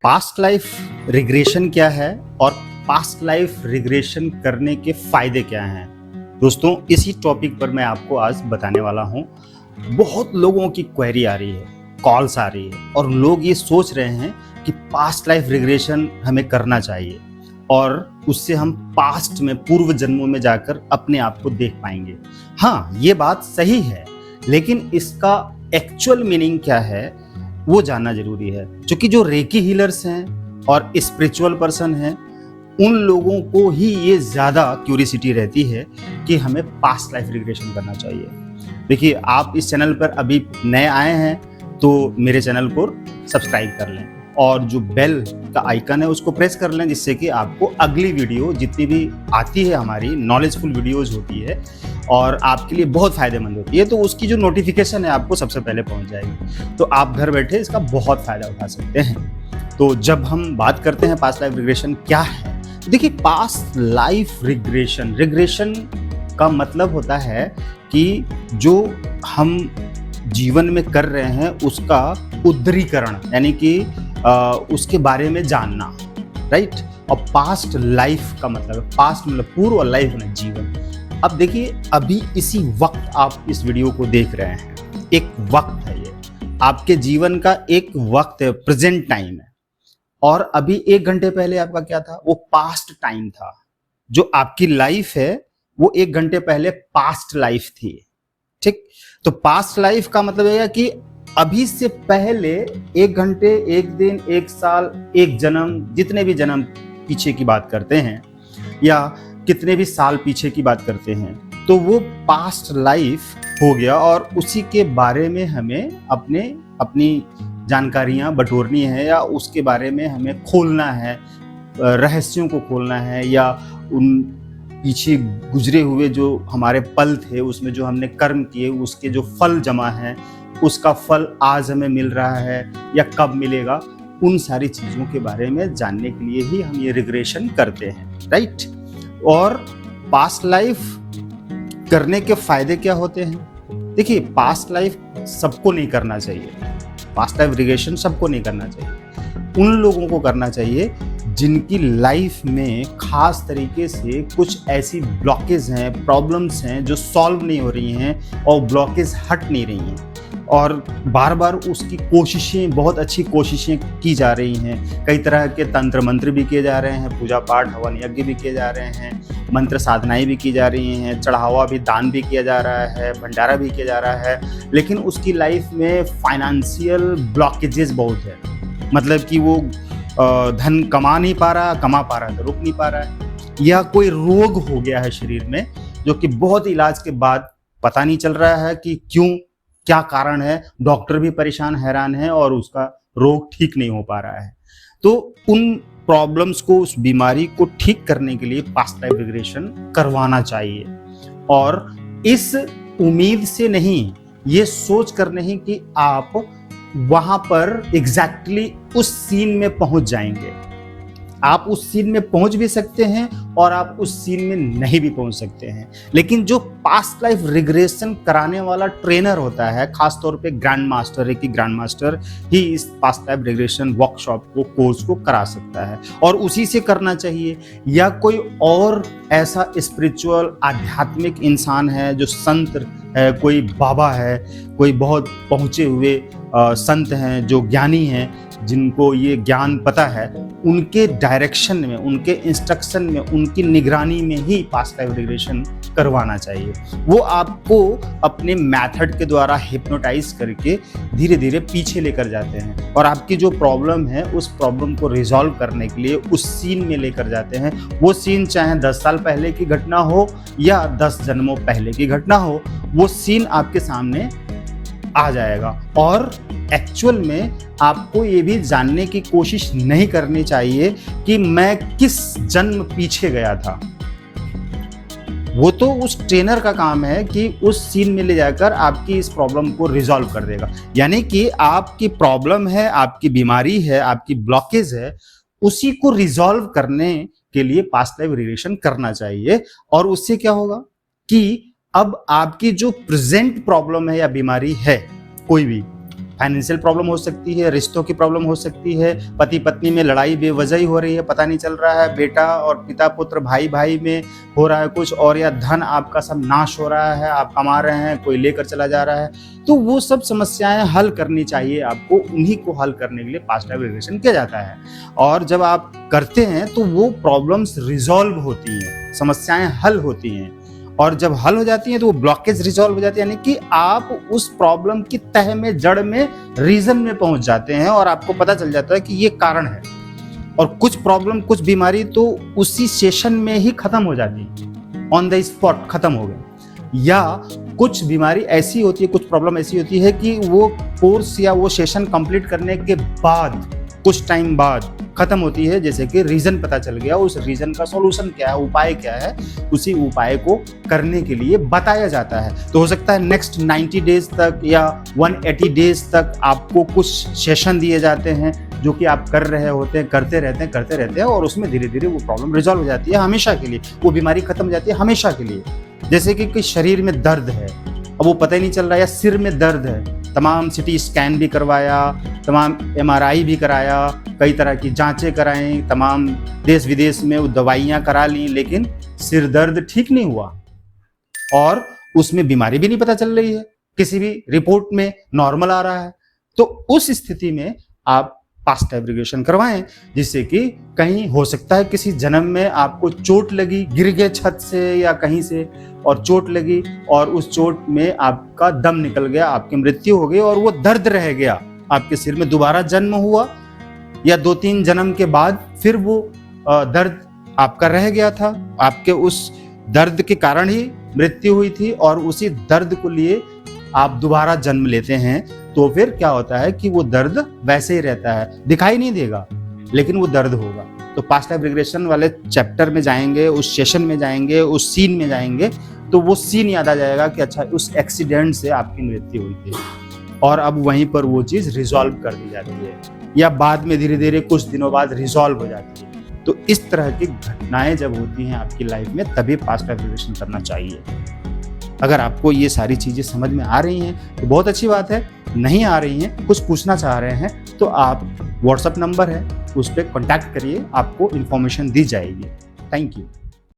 Past life regression क्या है और पास्ट लाइफ रिग्रेशन करने के फायदे क्या हैं। दोस्तों, इसी टॉपिक पर मैं आपको आज बताने वाला हूं। बहुत लोगों की क्वेरी आ रही है, कॉल्स आ रही है और लोग ये सोच रहे हैं कि पास्ट लाइफ रिग्रेशन हमें करना चाहिए और उससे हम पास्ट में पूर्व जन्मों में जाकर अपने आप को देख पाएंगे। हाँ, ये बात सही है, लेकिन इसका एक्चुअल मीनिंग क्या है वो जानना जरूरी है। क्योंकि जो रेकी हीलर्स हैं और स्पिरिचुअल पर्सन हैं, उन लोगों को ही ये ज़्यादा क्यूरियोसिटी रहती है कि हमें पास्ट लाइफ रिग्रेशन करना चाहिए। देखिए, आप इस चैनल पर अभी नए आए हैं तो मेरे चैनल को सब्सक्राइब कर लें और जो बेल का आइकन है उसको प्रेस कर लें, जिससे कि आपको अगली वीडियो जितनी भी आती है, हमारी नॉलेजफुल वीडियोज़ होती है और आपके लिए बहुत फ़ायदेमंद होती है, तो उसकी जो नोटिफिकेशन है आपको सबसे पहले पहुंच जाएगी। तो आप घर बैठे इसका बहुत फ़ायदा उठा सकते हैं। तो जब हम बात करते हैं पास्ट लाइफ रिग्रेशन क्या है, तो देखिए, पास्ट लाइफ रिग्रेशन का मतलब होता है कि जो हम जीवन में कर रहे हैं उसका उद्धरीकरण, यानी कि उसके बारे में जानना, राइट। और पास्ट लाइफ का मतलब, पास्ट मतलब पूर्व और लाइफ मतलब जीवन। अब देखिए, अभी इसी वक्त आप इस वीडियो को देख रहे हैं, एक वक्त है, ये आपके जीवन का एक वक्त है, प्रेजेंट टाइम है। और अभी 1 घंटे पहले आपका क्या था, वो पास्ट टाइम था। जो आपकी लाइफ है वो 1 घंटे पहले पास्ट लाइफ थी, ठीक। तो पास्ट लाइफ का मतलब है कि अभी से पहले 1 घंटे, 1 दिन, 1 साल, 1 जन्म, जितने भी जन्म पीछे की बात करते हैं या कितने भी साल पीछे की बात करते हैं, तो वो पास्ट लाइफ हो गया और उसी के बारे में हमें अपनी जानकारियां बटोरनी है या उसके बारे में हमें खोलना है, रहस्यों को खोलना है, या उन पीछे गुजरे हुए जो हमारे पल थे उसमें जो हमने कर्म किए उसके जो फल जमा हैं, उसका फल आज हमें मिल रहा है या कब मिलेगा, उन सारी चीज़ों के बारे में जानने के लिए ही हम ये रिग्रेशन करते हैं, राइट। और पास्ट लाइफ करने के फायदे क्या होते हैं? देखिए, पास्ट लाइफ सबको नहीं करना चाहिए, पास्ट लाइफ रिग्रेशन सबको नहीं करना चाहिए। उन लोगों को करना चाहिए जिनकी लाइफ में खास तरीके से कुछ ऐसी ब्लॉकेज हैं, प्रॉब्लम्स हैं जो सॉल्व नहीं हो रही हैं और ब्लॉकेज हट नहीं रही हैं और बार बार उसकी कोशिशें, बहुत अच्छी कोशिशें की जा रही हैं। कई तरह के तंत्र मंत्र भी किए जा रहे हैं, पूजा पाठ, हवन यज्ञ भी किए जा रहे हैं, मंत्र साधनाएं भी की जा रही हैं, चढ़ावा भी, दान भी किया जा रहा है, भंडारा भी किया जा रहा है, लेकिन उसकी लाइफ में फाइनेंशियल ब्लॉकेजेस बहुत है। मतलब कि वो धन कमा नहीं पा रहा, कमा पा रहा है तो रुक नहीं पा रहा है, या कोई रोग हो गया है शरीर में जो कि बहुत इलाज के बाद पता नहीं चल रहा है कि क्यों, क्या कारण है। डॉक्टर भी परेशान, हैरान है और उसका रोग ठीक नहीं हो पा रहा है। तो उन प्रॉब्लम्स को, उस बीमारी को ठीक करने के लिए पास्ट लाइफ रिग्रेशन करवाना चाहिए। और इस उम्मीद से नहीं, ये सोच कर नहीं कि आप वहां पर एग्जैक्टली उस सीन में पहुंच जाएंगे। आप उस सीन में पहुंच भी सकते हैं और आप उस सीन में नहीं भी पहुंच सकते हैं। लेकिन जो पास्ट लाइफ रिग्रेशन कराने वाला ट्रेनर होता है, खासतौर पे ग्रैंड मास्टर, एक ग्रैंड मास्टर ही इस पास्ट लाइफ रिग्रेशन वर्कशॉप को, कोर्स को करा सकता है और उसी से करना चाहिए। या कोई और ऐसा स्पिरिचुअल, आध्यात्मिक इंसान है जो संत है, कोई बाबा है, कोई बहुत पहुंचे हुए संत हैं जो ज्ञानी हैं, जिनको ये ज्ञान पता है, उनके डायरेक्शन में, उनके इंस्ट्रक्शन में, उनकी निगरानी में ही पास्ट लाइफ रिग्रेशन करवाना चाहिए। वो आपको अपने मेथड के द्वारा हिप्नोटाइज करके धीरे धीरे पीछे लेकर जाते हैं और आपकी जो प्रॉब्लम है उस प्रॉब्लम को रिजॉल्व करने के लिए उस सीन में लेकर जाते हैं। वो सीन चाहे 10 साल पहले की घटना हो या 10 जन्मों पहले की घटना हो, वो सीन आपके सामने आ जाएगा। और एक्चुअल में आपको ये भी जानने की कोशिश नहीं करनी चाहिए कि मैं किस जन्म पीछे गया था। वो तो उस ट्रेनर का काम है कि उस सीन में ले जाकर आपकी इस प्रॉब्लम को रिजॉल्व कर देगा। यानी कि आपकी प्रॉब्लम है, आपकी बीमारी है, आपकी ब्लॉकेज है, उसी को रिजॉल्व करने के लिए पास्ट लाइफ रिग्रेशन करना चाहिए। और उससे क्या होगा कि अब आपकी जो प्रेजेंट प्रॉब्लम है या बीमारी है कोई भी, फाइनेंशियल प्रॉब्लम हो सकती है, रिश्तों की प्रॉब्लम हो सकती है, पति पत्नी में लड़ाई बेवजह ही हो रही है, पता नहीं चल रहा है, बेटा और पिता पुत्र भाई भाई में हो रहा है कुछ, और या धन आपका सब नाश हो रहा है, आप कमा रहे हैं कोई लेकर चला जा रहा है। तो वो सब समस्याएं हल करनी चाहिए आपको, उन्हीं को हल करने के लिए पास्ट लाइफ रिग्रेशन किया जाता है। और जब आप करते हैं तो वो प्रॉब्लम्स रिजॉल्व होती हैं, समस्याएं हल होती हैं, और जब हल हो जाती हैं तो वो ब्लॉकेज रिजॉल्व हो जाती है, यानी कि आप उस प्रॉब्लम की तह में, जड़ में, रीजन में पहुंच जाते हैं और आपको पता चल जाता है कि ये कारण है। और कुछ प्रॉब्लम, कुछ बीमारी तो उसी सेशन में ही खत्म हो जाती है, ऑन द स्पॉट खत्म हो गए। या कुछ बीमारी ऐसी होती है, कुछ प्रॉब्लम ऐसी होती है कि वो कोर्स या वो सेशन कंप्लीट करने के बाद, कुछ टाइम बाद खत्म होती है, जैसे कि रीजन पता चल गया, उस रीजन का सॉल्यूशन क्या है, उपाय क्या है, उसी उपाय को करने के लिए बताया जाता है। तो हो सकता है नेक्स्ट 90 डेज तक या 180 डेज तक आपको कुछ सेशन दिए जाते हैं जो कि आप कर रहे होते हैं, करते रहते हैं और उसमें धीरे धीरे वो प्रॉब्लम रिजॉल्व हो जाती है हमेशा के लिए, वो बीमारी खत्म हो जाती है हमेशा के लिए। जैसे कि शरीर में दर्द है, अब वो पता ही नहीं चल रहा, या सिर में दर्द है, तमाम सिटी स्कैन भी करवाया, तमाम MRI भी कराया, कई तरह की जांचें कराएं, तमाम देश विदेश में वो दवाइयाँ करा ली, लेकिन सिर दर्द ठीक नहीं हुआ और उसमें बीमारी भी नहीं पता चल रही है, किसी भी रिपोर्ट में नॉर्मल आ रहा है। तो उस स्थिति में आप पास्ट लाइफ रिग्रेशन करवाएं, जिससे कि कहीं हो सकता है किसी जन्म में आपको चोट लगी, गिर गए छत से या कहीं से और चोट लगी, और उस चोट में आपका दम निकल गया, आपकी मृत्यु हो गई और वो दर्द रह गया आपके सिर में, दोबारा जन्म हुआ या 2-3 जन्म के बाद फिर वो दर्द आपका रह गया था, आपके उस दर्द के कारण ही मृत्यु हुई थी और उसी दर्द को लिए आप दोबारा जन्म लेते हैं, तो फिर क्या होता है कि वो दर्द वैसे ही रहता है, दिखाई नहीं देगा लेकिन वो दर्द होगा। तो पास्ट लाइफ रिग्रेशन वाले चैप्टर में जाएंगे, उस सेशन में जाएंगे, उस सीन में जाएंगे, तो वो सीन याद आ जाएगा कि अच्छा उस एक्सीडेंट से आपकी मृत्यु हुई थी और अब वहीं पर वो चीज़ रिजॉल्व कर दी जाती है, या बाद में धीरे धीरे कुछ दिनों बाद रिजॉल्व हो जाती है। तो इस तरह की घटनाएं जब होती हैं आपकी लाइफ में, तभी पास्ट लाइफ रिग्रेशन करना चाहिए। अगर आपको ये सारी चीज़ें समझ में आ रही हैं तो बहुत अच्छी बात है, नहीं आ रही हैं, कुछ पूछना चाह रहे हैं, तो आप व्हाट्सएप नंबर है उस पर कॉन्टैक्ट करिए, आपको इन्फॉर्मेशन दी जाएगी। Thank you.